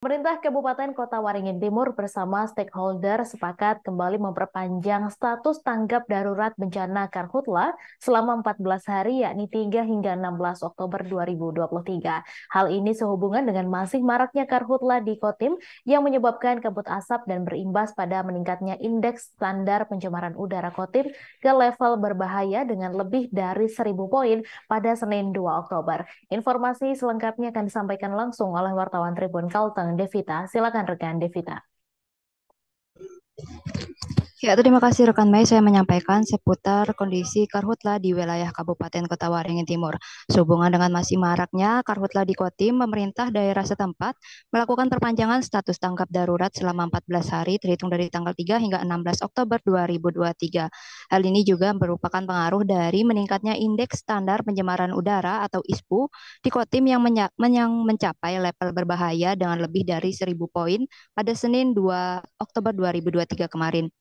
Pemerintah Kabupaten Kota Waringin Timur bersama stakeholder sepakat kembali memperpanjang status tanggap darurat bencana Karhutla selama 14 hari yakni 3 hingga 16 Oktober 2023. Hal ini sehubungan dengan masih maraknya Karhutla di Kotim yang menyebabkan kabut asap dan berimbas pada meningkatnya indeks standar pencemaran udara Kotim ke level berbahaya dengan lebih dari 1.000 poin pada Senin 2 Oktober. Informasi selengkapnya akan disampaikan langsung oleh wartawan Tribun Kalteng, Devita. Silakan rekan Devita. Ya, terima kasih rekan Mei. Saya menyampaikan seputar kondisi karhutla di wilayah Kabupaten Kota Waringin Timur. Sehubungan dengan masih maraknya karhutla di Kotim, pemerintah daerah setempat melakukan perpanjangan status tanggap darurat selama 14 hari terhitung dari tanggal 3 hingga 16 Oktober 2023. Hal ini juga merupakan pengaruh dari meningkatnya indeks standar pencemaran udara atau ISPU di Kotim yang mencapai level berbahaya dengan lebih dari 1.000 poin pada Senin 2 Oktober 2023 kemarin.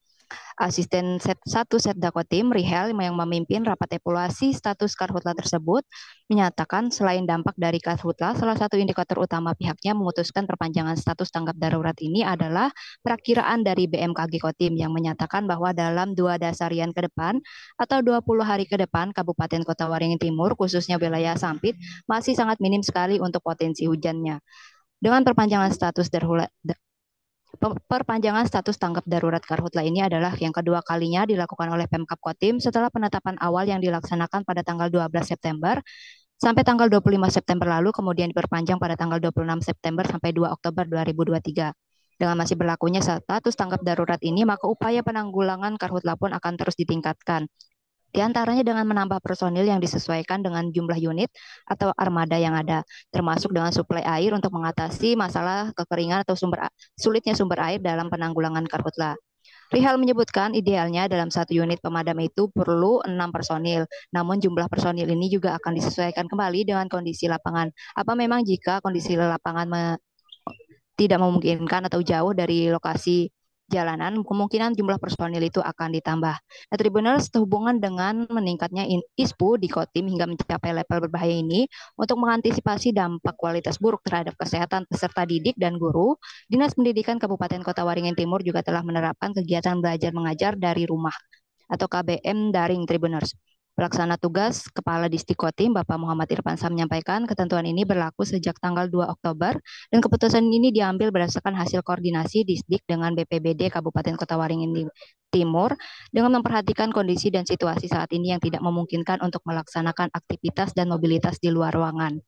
Asisten Setda Kotim, Rihel, yang memimpin rapat evaluasi status karhutla tersebut, menyatakan selain dampak dari karhutla, salah satu indikator utama pihaknya memutuskan perpanjangan status tanggap darurat ini adalah perakiraan dari BMKG Kotim yang menyatakan bahwa dalam 2 dasarian ke depan atau 20 hari ke depan, Kabupaten Kota Waringin Timur, khususnya wilayah Sampit, masih sangat minim sekali untuk potensi hujannya. Dengan perpanjangan status tanggap darurat karhutla ini adalah yang kedua kalinya dilakukan oleh Pemkab Kotim setelah penetapan awal yang dilaksanakan pada tanggal 12 September sampai tanggal 25 September lalu, kemudian diperpanjang pada tanggal 26 September sampai 2 Oktober 2023. Dengan masih berlakunya status tanggap darurat ini, maka upaya penanggulangan karhutla pun akan terus ditingkatkan. Di antaranya dengan menambah personil yang disesuaikan dengan jumlah unit atau armada yang ada, termasuk dengan suplai air untuk mengatasi masalah kekeringan atau sulitnya sumber air dalam penanggulangan karhutla. Rihal menyebutkan idealnya dalam satu unit pemadam itu perlu 6 personil, namun jumlah personil ini juga akan disesuaikan kembali dengan kondisi lapangan. Apa memang jika kondisi lapangan tidak memungkinkan atau jauh dari lokasi jalanan, kemungkinan jumlah personil itu akan ditambah. Nah, Tribuners, sehubungan dengan meningkatnya ISPU di Kotim hingga mencapai level berbahaya ini, untuk mengantisipasi dampak kualitas buruk terhadap kesehatan peserta didik dan guru, Dinas Pendidikan Kabupaten Kota Waringin Timur juga telah menerapkan kegiatan belajar mengajar dari rumah atau KBM daring, Tribuners. Pelaksana tugas Kepala Disdik Kotim, Bapak Muhammad Irfansyah, menyampaikan ketentuan ini berlaku sejak tanggal 2 Oktober dan keputusan ini diambil berdasarkan hasil koordinasi Disdik dengan BPBD Kabupaten Kota Waringin Timur dengan memperhatikan kondisi dan situasi saat ini yang tidak memungkinkan untuk melaksanakan aktivitas dan mobilitas di luar ruangan.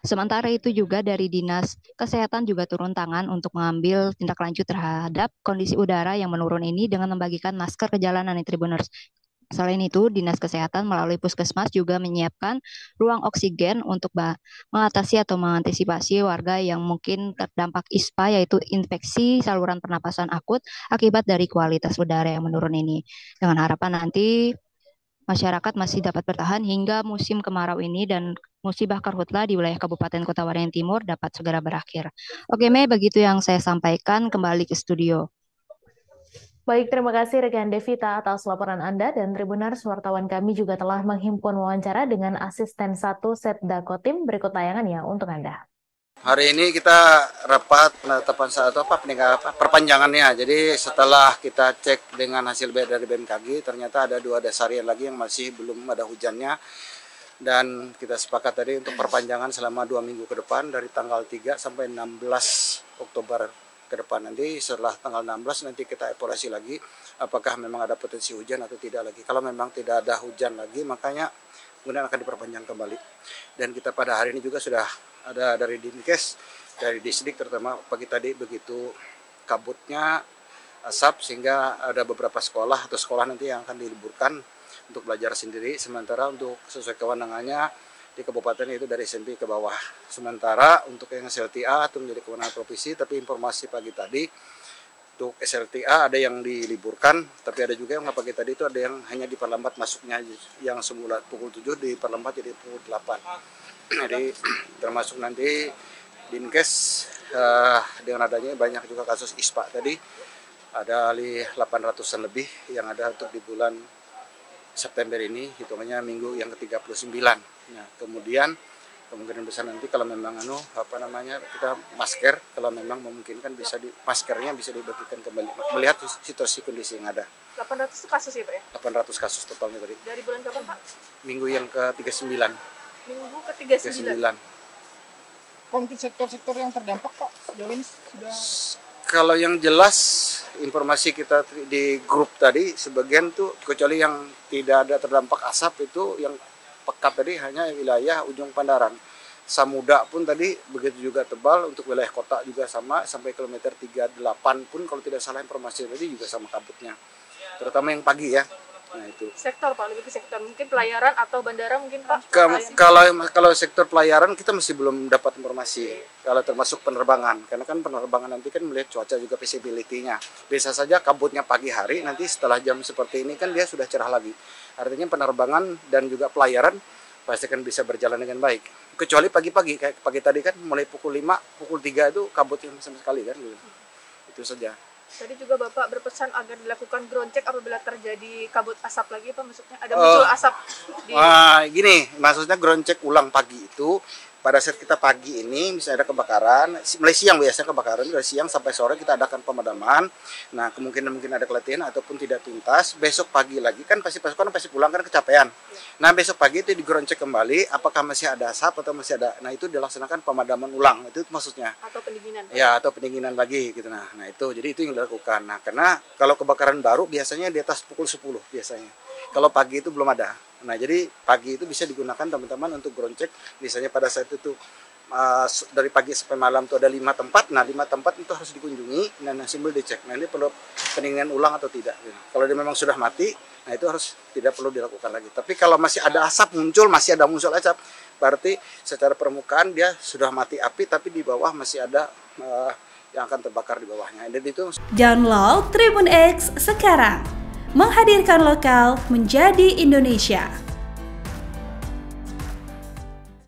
Sementara itu juga dari Dinas Kesehatan juga turun tangan untuk mengambil tindak lanjut terhadap kondisi udara yang menurun ini dengan membagikan masker ke jalanan di Tribuners. Selain itu, Dinas Kesehatan melalui Puskesmas juga menyiapkan ruang oksigen untuk mengatasi atau mengantisipasi warga yang mungkin terdampak ISPA, yaitu infeksi saluran pernapasan akut akibat dari kualitas udara yang menurun ini. Dengan harapan nanti masyarakat masih dapat bertahan hingga musim kemarau ini dan musibah karhutla di wilayah Kabupaten Kota Waringin Timur dapat segera berakhir. Oke, Mei, begitu yang saya sampaikan. Kembali ke studio. Baik, terima kasih rekan Devita atas laporan Anda dan Tribuners wartawan kami juga telah menghimpun wawancara dengan asisten 1 Setda Kotim. Berikut tayangannya untuk Anda. Hari ini kita rapat penetapan satu perpanjangannya. Jadi setelah kita cek dengan hasil dari BMKG, ternyata ada 2 dasarian lagi yang masih belum ada hujannya. Dan kita sepakat tadi untuk perpanjangan selama 2 minggu ke depan dari tanggal 3 sampai 16 Oktober ke depan. Nanti setelah tanggal 16 nanti kita evaluasi lagi apakah memang ada potensi hujan atau tidak lagi. Kalau memang tidak ada hujan lagi, makanya kemudian akan diperpanjang kembali. Dan kita pada hari ini juga sudah ada dari Dinkes, dari Disdik terutama pagi tadi begitu kabutnya asap sehingga ada beberapa sekolah atau sekolah nanti yang akan diliburkan untuk belajar sendiri. Sementara untuk sesuai kewenangannya di kabupaten itu dari SMP ke bawah. Sementara untuk yang SLTA itu menjadi kewenangan provinsi, tapi informasi pagi tadi untuk SLTA ada yang diliburkan, tapi ada juga yang pagi tadi itu ada yang hanya diperlambat masuknya, yang semula pukul 7 diperlambat jadi pukul 8. Jadi termasuk nanti Dinkes dengan adanya banyak juga kasus ISPA tadi, ada 800-an lebih yang ada untuk di bulan September ini, hitungannya minggu yang ke-39. Nah, kemudian Kemungkinan besar nanti kalau memang kita masker, kalau memang memungkinkan maskernya bisa dibagikan kembali melihat situasi kondisi yang ada. 800 kasus ya Pak ya? 800 kasus totalnya tadi. Dari bulan kapan Pak? Minggu yang ke-39. Minggu ke-39. Konkret sektor-sektor yang terdampak Pak sejauh ini sudah. Kalau yang jelas informasi kita di grup tadi sebagian tuh kecuali yang tidak ada terdampak asap itu yang pekat tadi hanya wilayah ujung Pandaran. Samudra pun tadi begitu juga tebal, untuk wilayah kota juga sama sampai kilometer 38 pun kalau tidak salah informasi tadi juga sama kabutnya. Terutama yang pagi ya. Nah itu. Sektor Pak, lebih ke sektor mungkin pelayaran atau bandara mungkin Pak. Kalau sektor pelayaran kita masih belum dapat informasi. Kalau termasuk penerbangan, karena kan penerbangan nanti kan melihat cuaca juga visibility-nya. Bisa saja kabutnya pagi hari, nanti setelah jam seperti ini kan dia sudah cerah lagi. Artinya penerbangan dan juga pelayaran pasti akan bisa berjalan dengan baik. Kecuali pagi-pagi, kayak pagi tadi kan mulai pukul 5, pukul 3 itu kabutnya sama sekali kan. Itu saja. Tadi juga Bapak berpesan agar dilakukan ground check apabila terjadi kabut asap lagi Pak, maksudnya ada muncul asap di... Gini, maksudnya ground check ulang pagi itu pada saat kita pagi ini misalnya ada kebakaran, mulai siang biasanya kebakaran, dari siang sampai sore kita adakan pemadaman. Nah, mungkin ada keletihan ataupun tidak tuntas. Besok pagi lagi kan pasukan pasti pulang kan kecapean. Nah, besok pagi itu di ground check kembali apakah masih ada asap atau masih ada. Nah, itu dilaksanakan pemadaman ulang. Itu maksudnya. Atau pendinginan. Ya, atau pendinginan lagi gitu. Nah, itu jadi itu yang dilakukan. Nah, karena kalau kebakaran baru biasanya di atas pukul 10 biasanya. Kalau pagi itu belum ada. Nah, jadi pagi itu bisa digunakan teman-teman untuk ground check. Misalnya pada saat itu dari pagi sampai malam itu ada 5 tempat. Nah, 5 tempat itu harus dikunjungi dan sambil dicek. Nah, ini perlu pendinginan ulang atau tidak. Kalau dia memang sudah mati, nah itu harus tidak perlu dilakukan lagi. Tapi kalau masih ada asap masih ada muncul asap, berarti secara permukaan dia sudah mati api, tapi di bawah masih ada yang akan terbakar di bawahnya. Dan itu Download Tribun X sekarang. Menghadirkan lokal menjadi Indonesia.